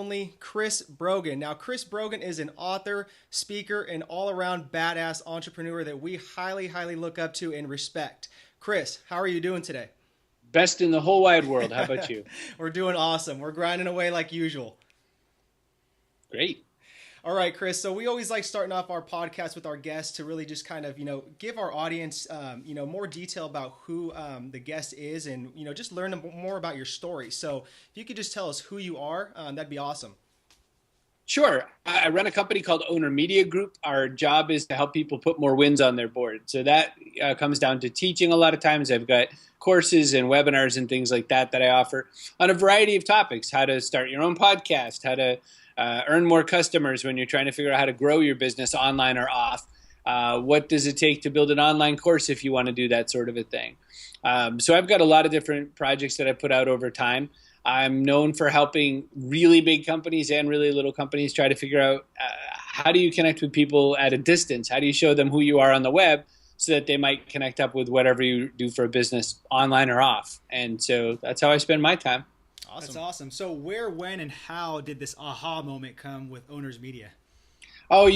only Chris Brogan. Now, Chris Brogan is an author, speaker, and all-around badass entrepreneur that we highly, highly look up to and respect. Chris, how are you doing today? Best in the whole wide world. How about you? We're doing awesome. We're grinding away like usual. Great. All right, Chris. So we always like starting off our podcast with our guests to really just kind of, give our audience, more detail about who the guest is and, just learn more about your story. So if you could just tell us who you are, that'd be awesome. Sure. I run a company called Owner Media Group. Our job is to help people put more wins on their board. So that comes down to teaching a lot of times. I've got courses and webinars and things like that I offer on a variety of topics: how to start your own podcast, how to earn more customers when you're trying to figure out how to grow your business online or off. What does it take to build an online course if you want to do that sort of a thing? So I've got a lot of different projects that I put out over time. I'm known for helping really big companies and really little companies try to figure out how do you connect with people at a distance? How do you show them who you are on the web so that they might connect up with whatever you do for a business online or off? And so that's how I spend my time. Awesome. That's awesome. So where, when, and how did this aha moment come with Owners Media? Oh,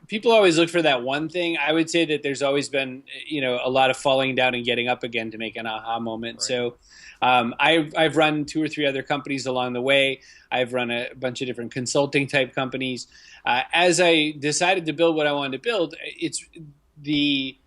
people always look for that one thing. I would say that there's always been, a lot of falling down and getting up again to make an aha moment. Right. So I've run 2 or 3 other companies along the way. I've run a bunch of different consulting type companies. As I decided to build what I wanted to build, it's the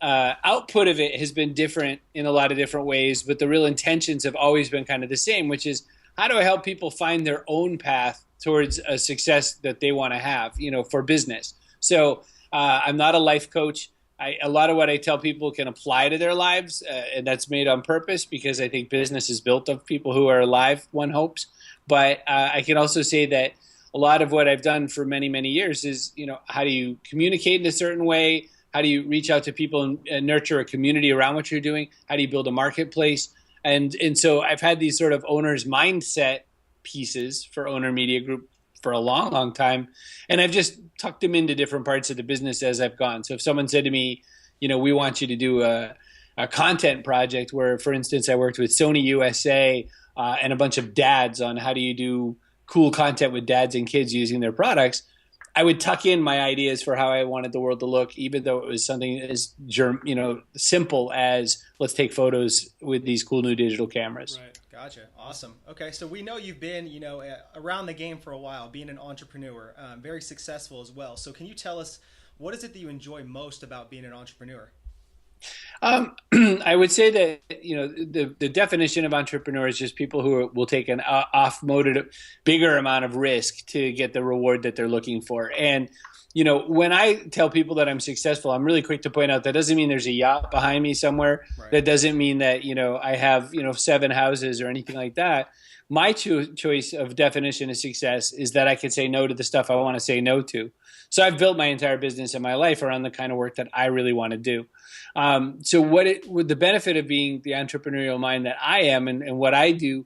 output of it has been different in a lot of different ways, but the real intentions have always been kind of the same, which is how do I help people find their own path towards a success that they want to have, for business. So I'm not a life coach. A lot of what I tell people can apply to their lives, and that's made on purpose because I think business is built of people who are alive, one hopes. But I can also say that a lot of what I've done for many, many years is, how do you communicate in a certain way? How do you reach out to people and nurture a community around what you're doing? How do you build a marketplace? And so I've had these sort of owner's mindset pieces for Owner Media Group for a long, long time. And I've just tucked them into different parts of the business as I've gone. So if someone said to me, we want you to do a content project where, for instance, I worked with Sony USA and a bunch of dads on how do you do cool content with dads and kids using their products, I would tuck in my ideas for how I wanted the world to look, even though it was something as simple as let's take photos with these cool new digital cameras. Right. Gotcha. Awesome. Okay. So we know you've been, around the game for a while, being an entrepreneur, very successful as well. So can you tell us what is it that you enjoy most about being an entrepreneur? I would say that, the definition of entrepreneur is just people who will take an off-moded, bigger amount of risk to get the reward that they're looking for. And, when I tell people that I'm successful, I'm really quick to point out that doesn't mean there's a yacht behind me somewhere. Right. That doesn't mean that, I have, 7 houses or anything like that. My choice of definition of success is that I can say no to the stuff I want to say no to. So I've built my entire business and my life around the kind of work that I really want to do. So with the benefit of being the entrepreneurial mind that I am and what I do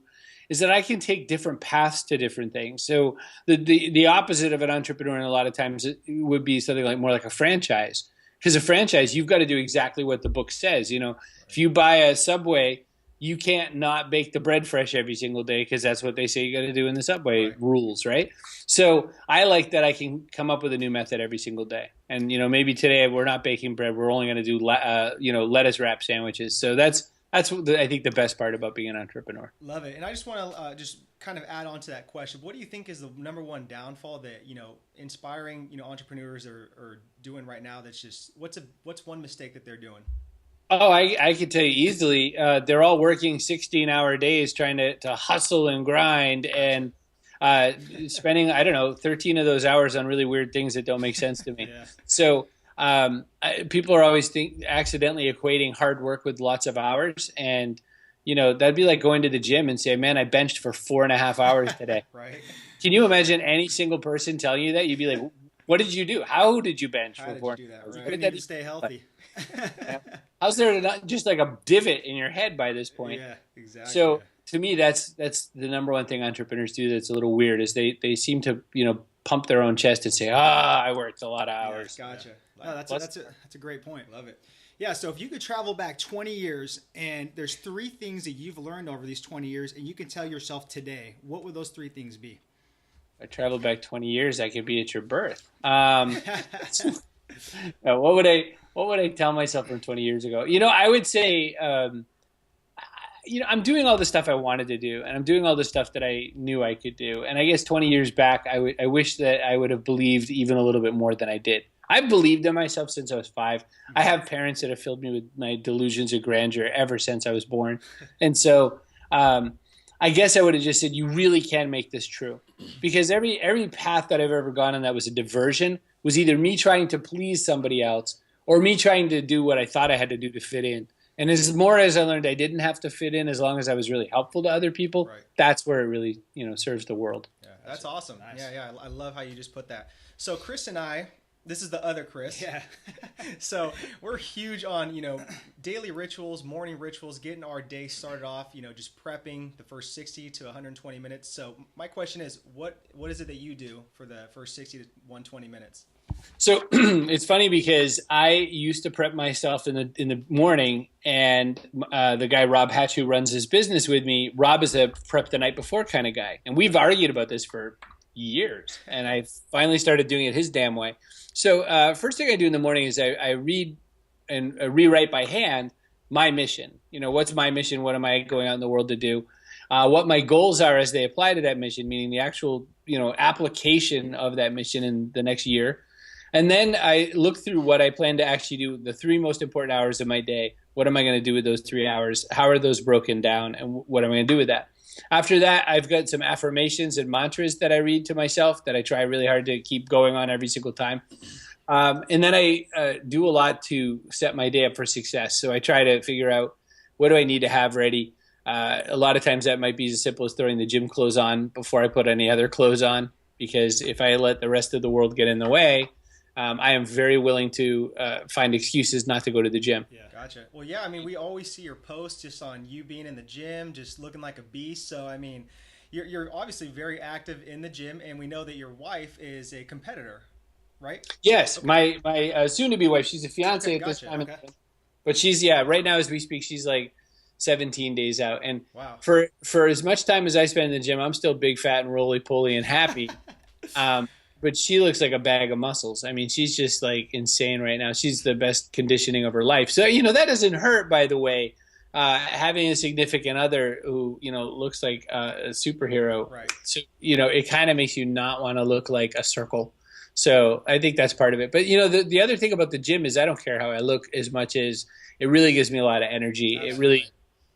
is that I can take different paths to different things. So the opposite of an entrepreneur in a lot of times it would be something like more like a franchise. Because a franchise, you've got to do exactly what the book says. If you buy a Subway, you can't not bake the bread fresh every single day because that's what they say you got to do in the Subway rules, right? So I like that I can come up with a new method every single day. And, maybe today we're not baking bread. We're only going to do, lettuce wrap sandwiches. So that's what I think the best part about being an entrepreneur. Love it. And I just want to just kind of add on to that question. What do you think is the number one downfall that, inspiring, entrepreneurs are doing right now? That's just, what's one mistake that they're doing? Oh, I could tell you easily. They're all working 16-hour days trying to hustle and grind and spending, 13 of those hours on really weird things that don't make sense to me. Yeah. So people are always accidentally equating hard work with lots of hours. And, that'd be like going to the gym and say, man, I benched for 4.5 hours today. Right. Can you imagine any single person telling you that? You'd be like, what did you do? How did you bench for How 4 did you do that? Right. You need to stay healthy. Yeah. How's there not just like a divot in your head by this point? Yeah, exactly. So to me, that's the number one thing entrepreneurs do that's a little weird is they seem to pump their own chest and say, I worked a lot of hours. Yeah, gotcha. No, that's a great point. Love it. Yeah, so if you could travel back 20 years and there's 3 things that you've learned over these 20 years and you can tell yourself today, what would those 3 things be? If I traveled back 20 years, I could be at your birth. What would I tell myself from 20 years ago? I would say, I'm doing all the stuff I wanted to do, and I'm doing all the stuff that I knew I could do. And I guess 20 years back, I wish that I would have believed even a little bit more than I did. I've believed in myself since I was 5. I have parents that have filled me with my delusions of grandeur ever since I was born. And so I guess I would have just said, you really can make this true. Because every path that I've ever gone on that was a diversion was either me trying to please somebody else or me trying to do what I thought I had to do to fit in. And as I learned I didn't have to fit in as long as I was really helpful to other people, right. That's where it really serves the world. Yeah, that's awesome. Nice. Yeah, I love how you just put that. So Chris and I, this is the other Chris. Yeah. So we're huge on, daily rituals, morning rituals, getting our day started off, just prepping the first 60 to 120 minutes. So my question is, what is it that you do for the first 60 to 120 minutes? So it's funny because I used to prep myself in the morning, and the guy Rob Hatch, who runs his business with me, Rob is a prep the night before kind of guy. And we've argued about this for years, and I finally started doing it his damn way. So first thing I do in the morning is I read and rewrite by hand my mission. What's my mission? What am I going out in the world to do? What my goals are as they apply to that mission, meaning the actual application of that mission in the next year. And then I look through what I plan to actually do, the 3 most important hours of my day. What am I going to do with those 3 hours? How are those broken down? And what am I going to do with that? After that, I've got some affirmations and mantras that I read to myself that I try really hard to keep going on every single time. And then I do a lot to set my day up for success. So I try to figure out, what do I need to have ready? A lot of times that might be as simple as throwing the gym clothes on before I put any other clothes on. Because if I let the rest of the world get in the way, I am very willing to find excuses not to go to the gym. Yeah, gotcha. Well, yeah, we always see your posts just on you being in the gym, just looking like a beast. So, you're obviously very active in the gym, and we know that your wife is a competitor, right? Yes, okay. My soon-to-be wife, she's a fiance at this time. Okay. But she's, right now as we speak, she's like 17 days out. And wow. For as much time as I spend in the gym, I'm still big, fat, and roly-poly and happy. But she looks like a bag of muscles. She's just like insane right now. She's the best conditioning of her life. So, that doesn't hurt, by the way, having a significant other who, looks like a superhero. Right. So, it kind of makes you not want to look like a circle. So I think that's part of it. But, the other thing about the gym is I don't care how I look as much as it really gives me a lot of energy. Absolutely. It really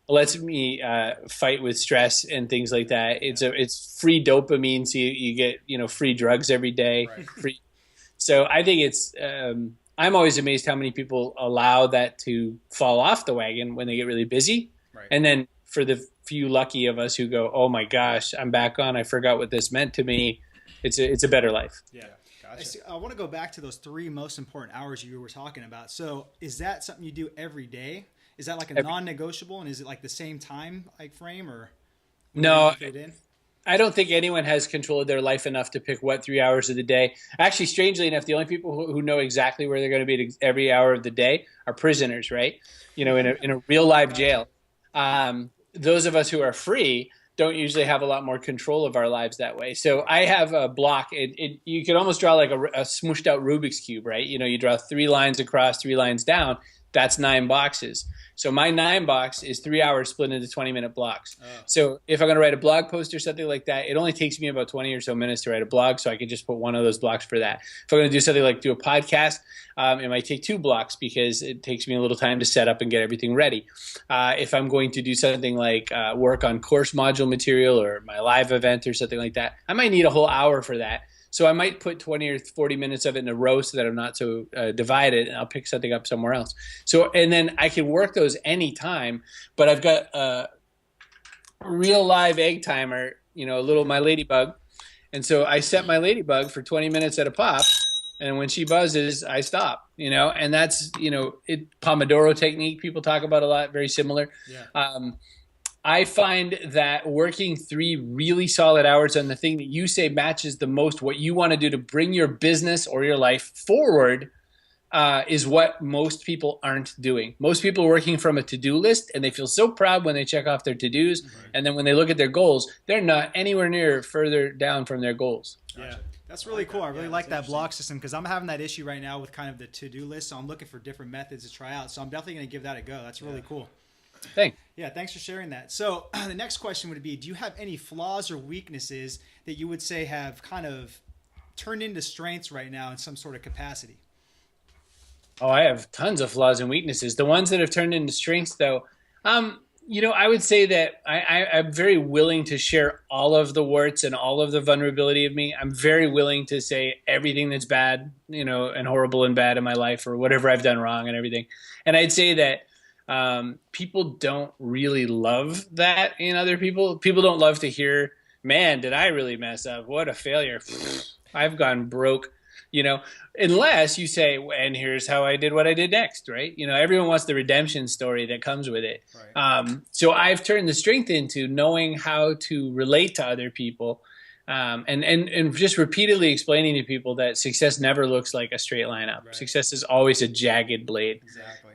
lets me fight with stress and things like that. It's free dopamine, so you get free drugs every day. Right. Free. So I think it's. I'm always amazed how many people allow that to fall off the wagon when they get really busy, right. And then for the few lucky of us who go, oh my gosh, I'm back on. I forgot what this meant to me. It's a better life. Yeah. Gotcha. I want to go back to those 3 most important hours you were talking about. So is that something you do every day? Is that like a non-negotiable, and is it like the same time frame, or no? I don't think anyone has control of their life enough to pick what 3 hours of the day. Actually, strangely enough, the only people who know exactly where they're going to be every hour of the day are prisoners, right? In a real live jail. Those of us who are free don't usually have a lot more control of our lives that way. So I have a block. You could almost draw like a smooshed out Rubik's Cube, right? You draw 3 lines across, 3 lines down. That's 9 boxes. So my 9 box is 3 hours split into 20-minute blocks. Oh. So if I'm going to write a blog post or something like that, it only takes me about 20 or so minutes to write a blog, so I can just put one of those blocks for that. If I'm going to do something like do a podcast, it might take 2 blocks because it takes me a little time to set up and get everything ready. If I'm going to do something like work on course module material or my live event or something like that, I might need a whole hour for that. So I might put 20 or 40 minutes of it in a row so that I'm not so divided, and I'll pick something up somewhere else. So, and then I can work those anytime, but I've got a real live egg timer, my ladybug. And so I set my ladybug for 20 minutes at a pop, and when she buzzes, I stop, and that's, Pomodoro technique people talk about a lot, very similar. Yeah. I find that working 3 really solid hours on the thing that you say matches the most what you want to do to bring your business or your life forward is what most people aren't doing. Most people are working from a to-do list, and they feel so proud when they check off their to-dos. And then when they look at their goals, they're not anywhere near further down from their goals. Yeah. That's really cool. I really like that block system because I'm having that issue right now with kind of the to-do list. So I'm looking for different methods to try out. So I'm definitely going to give that a go. That's really cool. Thanks. Yeah, thanks for sharing that. So the next question would be, do you have any flaws or weaknesses that you would say have kind of turned into strengths right now in some sort of capacity? Oh, I have tons of flaws and weaknesses. The ones that have turned into strengths, though, I would say that I'm very willing to share all of the warts and all of the vulnerability of me. I'm very willing to say everything that's bad, and horrible and bad in my life, or whatever I've done wrong and everything. And I'd say that people don't really love that in other people. People don't love to hear, man, did I really mess up? What a failure. I've gone broke. Unless you say, and here's how I did what I did next, right? Everyone wants the redemption story that comes with it. Right. So I've turned the strength into knowing how to relate to other people, and just repeatedly explaining to people that success never looks like a straight line up. Right. Success is always a jagged blade. Exactly.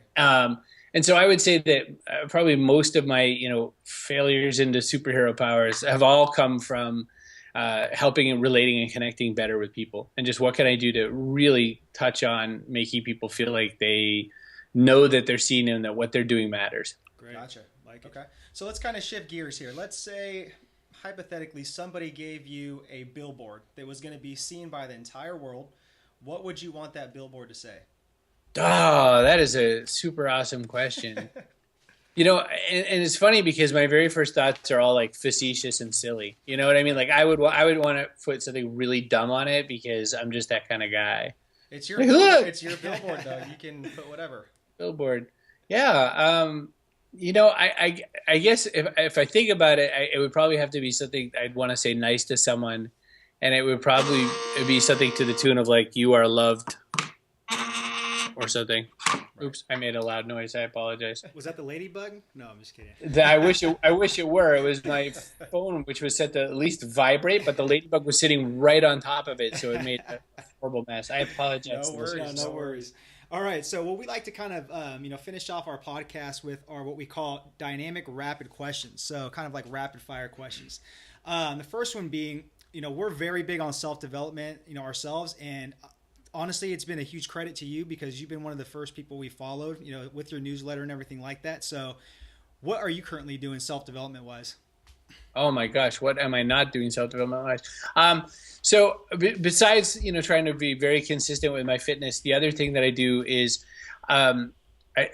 And so I would say that probably most of my, failures into superhero powers have all come from helping and relating and connecting better with people, and just what can I do to really touch on making people feel like they know that they're seen and that what they're doing matters. Great. Gotcha. Okay. So let's kind of shift gears here. Let's say, hypothetically, somebody gave you a billboard that was going to be seen by the entire world. What would you want that billboard to say? Oh, that is a super awesome question. And it's funny because my very first thoughts are all like facetious and silly. You know what I mean? Like I would want to put something really dumb on it because I'm just that kind of guy. It's your billboard though. You can put whatever. Billboard. Yeah. I guess if I think about it, it would probably have to be something I'd want to say nice to someone, and it would probably be something to the tune of like, "You are loved," or something. Right. Oops, I made a loud noise. I apologize. Was that the ladybug? No, I'm just kidding. I wish it were. It was my phone, which was set to at least vibrate, but the ladybug was sitting right on top of it, so it made a horrible mess. I apologize. No worries. All right, so what we like to kind of finish off our podcast with are what we call dynamic rapid questions. So kind of like rapid fire questions. The first one being, we're very big on self-development, ourselves, and honestly, it's been a huge credit to you because you've been one of the first people we followed, with your newsletter and everything like that. So what are you currently doing self-development wise? Oh my gosh, what am I not doing self-development wise? So besides, trying to be very consistent with my fitness, the other thing that I do is, I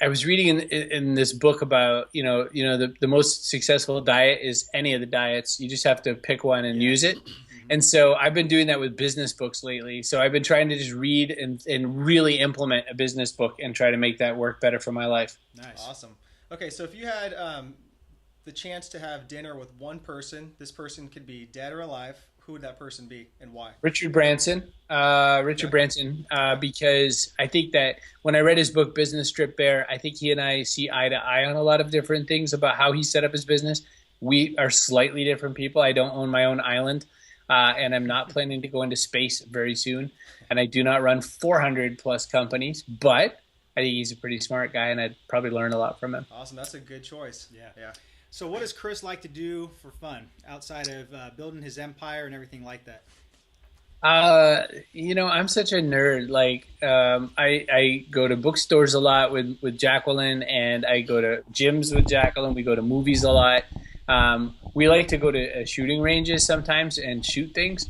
was reading in this book about, the most successful diet is any of the diets. You just have to pick one and use it. And so I've been doing that with business books lately. So I've been trying to just read and really implement a business book and try to make that work better for my life. Nice. Awesome. Okay, so if you had the chance to have dinner with one person, this person could be dead or alive, who would that person be and why? Richard Branson. Branson, because I think that when I read his book, Business Strip Bare, I think he and I see eye to eye on a lot of different things about how he set up his business. We are slightly different people. I don't own my own island. And I'm not planning to go into space very soon. And I do not run 400 plus companies, but I think he's a pretty smart guy, and I'd probably learn a lot from him. Awesome. That's a good choice. Yeah. So what does Chris like to do for fun outside of building his empire and everything like that? I'm such a nerd. Like, I go to bookstores a lot with Jacqueline, and I go to gyms with Jacqueline. We go to movies a lot. We like to go to shooting ranges sometimes and shoot things,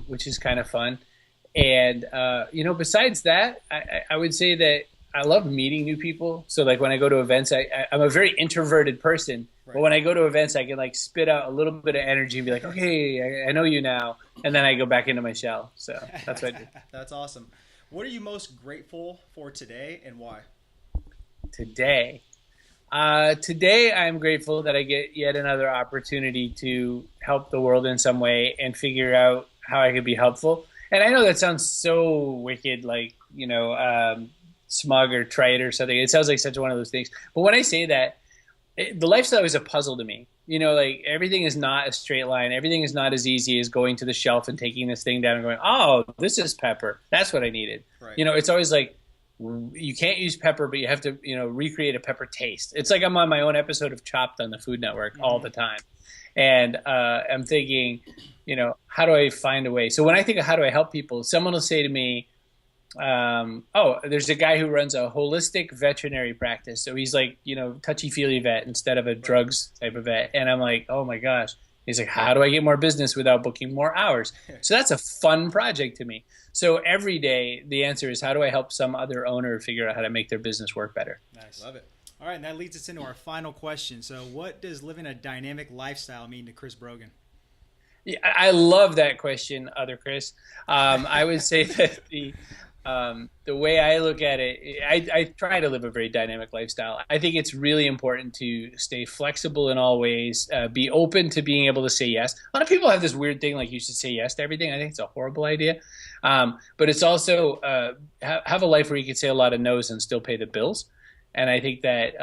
which is kind of fun. And, besides that, I would say that I love meeting new people. So like when I go to events, I'm a very introverted person, but when I go to events, I can like spit out a little bit of energy and be like, okay, I know you now. And then I go back into my shell. So that's what I do. That's awesome. What are you most grateful for today and why? Today I'm grateful that I get yet another opportunity to help the world in some way and figure out how I could be helpful. And I know that sounds so wicked, like, smug or trite or something. It sounds like such one of those things. But when I say that, the lifestyle is a puzzle to me. Like everything is not a straight line. Everything is not as easy as going to the shelf and taking this thing down and going, oh, this is pepper. That's what I needed. Right. It's always like, you can't use pepper, but you have to, recreate a pepper taste. It's like I'm on my own episode of Chopped on the Food Network all the time. And I'm thinking, how do I find a way? So when I think of how do I help people, someone will say to me, there's a guy who runs a holistic veterinary practice. So he's like, touchy-feely vet instead of a drugs type of vet. And I'm like, oh my gosh. He's like, how do I get more business without booking more hours? So that's a fun project to me. So every day the answer is, how do I help some other owner figure out how to make their business work better? Nice. Love it. All right. And that leads us into our final question. So what does living a dynamic lifestyle mean to Chris Brogan? Yeah, I love that question, other Chris. I would say that the way I look at it, I try to live a very dynamic lifestyle. I think it's really important to stay flexible in all ways, be open to being able to say yes. A lot of people have this weird thing like you should say yes to everything. I think it's a horrible idea. But it's also have a life where you can say a lot of no's and still pay the bills. And I think that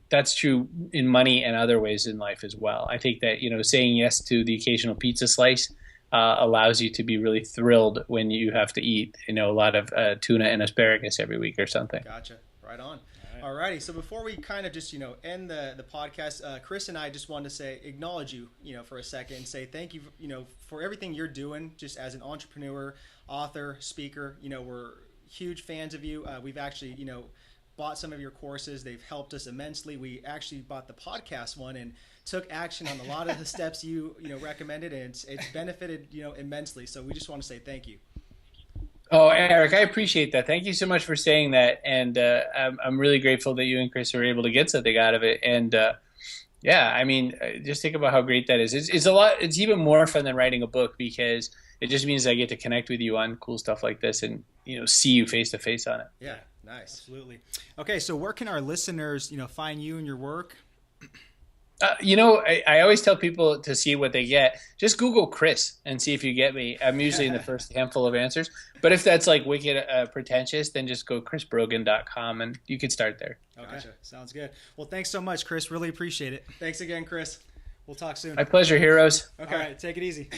that's true in money and other ways in life as well. I think that, saying yes to the occasional pizza slice allows you to be really thrilled when you have to eat, a lot of tuna and asparagus every week or something. Gotcha. Right on. All righty. So before we kind of just, end the podcast, Chris and I just wanted to acknowledge you, for a second and say thank you, for everything you're doing just as an entrepreneur, author, speaker. We're huge fans of you. We've actually, bought some of your courses. They've helped us immensely. We actually bought the podcast one and took action on a lot of the steps you recommended, and it's benefited immensely. So we just want to say thank you. Oh, Eric, I appreciate that. Thank you so much for saying that, and I'm really grateful that you and Chris were able to get something out of it. And just think about how great that is. It's a lot. It's even more fun than writing a book because it just means I get to connect with you on cool stuff like this and see you face to face on it. Yeah, nice, absolutely. Okay, so where can our listeners find you and your work? I always tell people to see what they get. Just Google Chris and see if you get me. I'm usually in the first handful of answers. But if that's like wicked pretentious, then just go chrisbrogan.com and you can start there. Okay, gotcha. Sounds good. Well, thanks so much, Chris. Really appreciate it. Thanks again, Chris. We'll talk soon. My pleasure, heroes. Okay. All right, take it easy.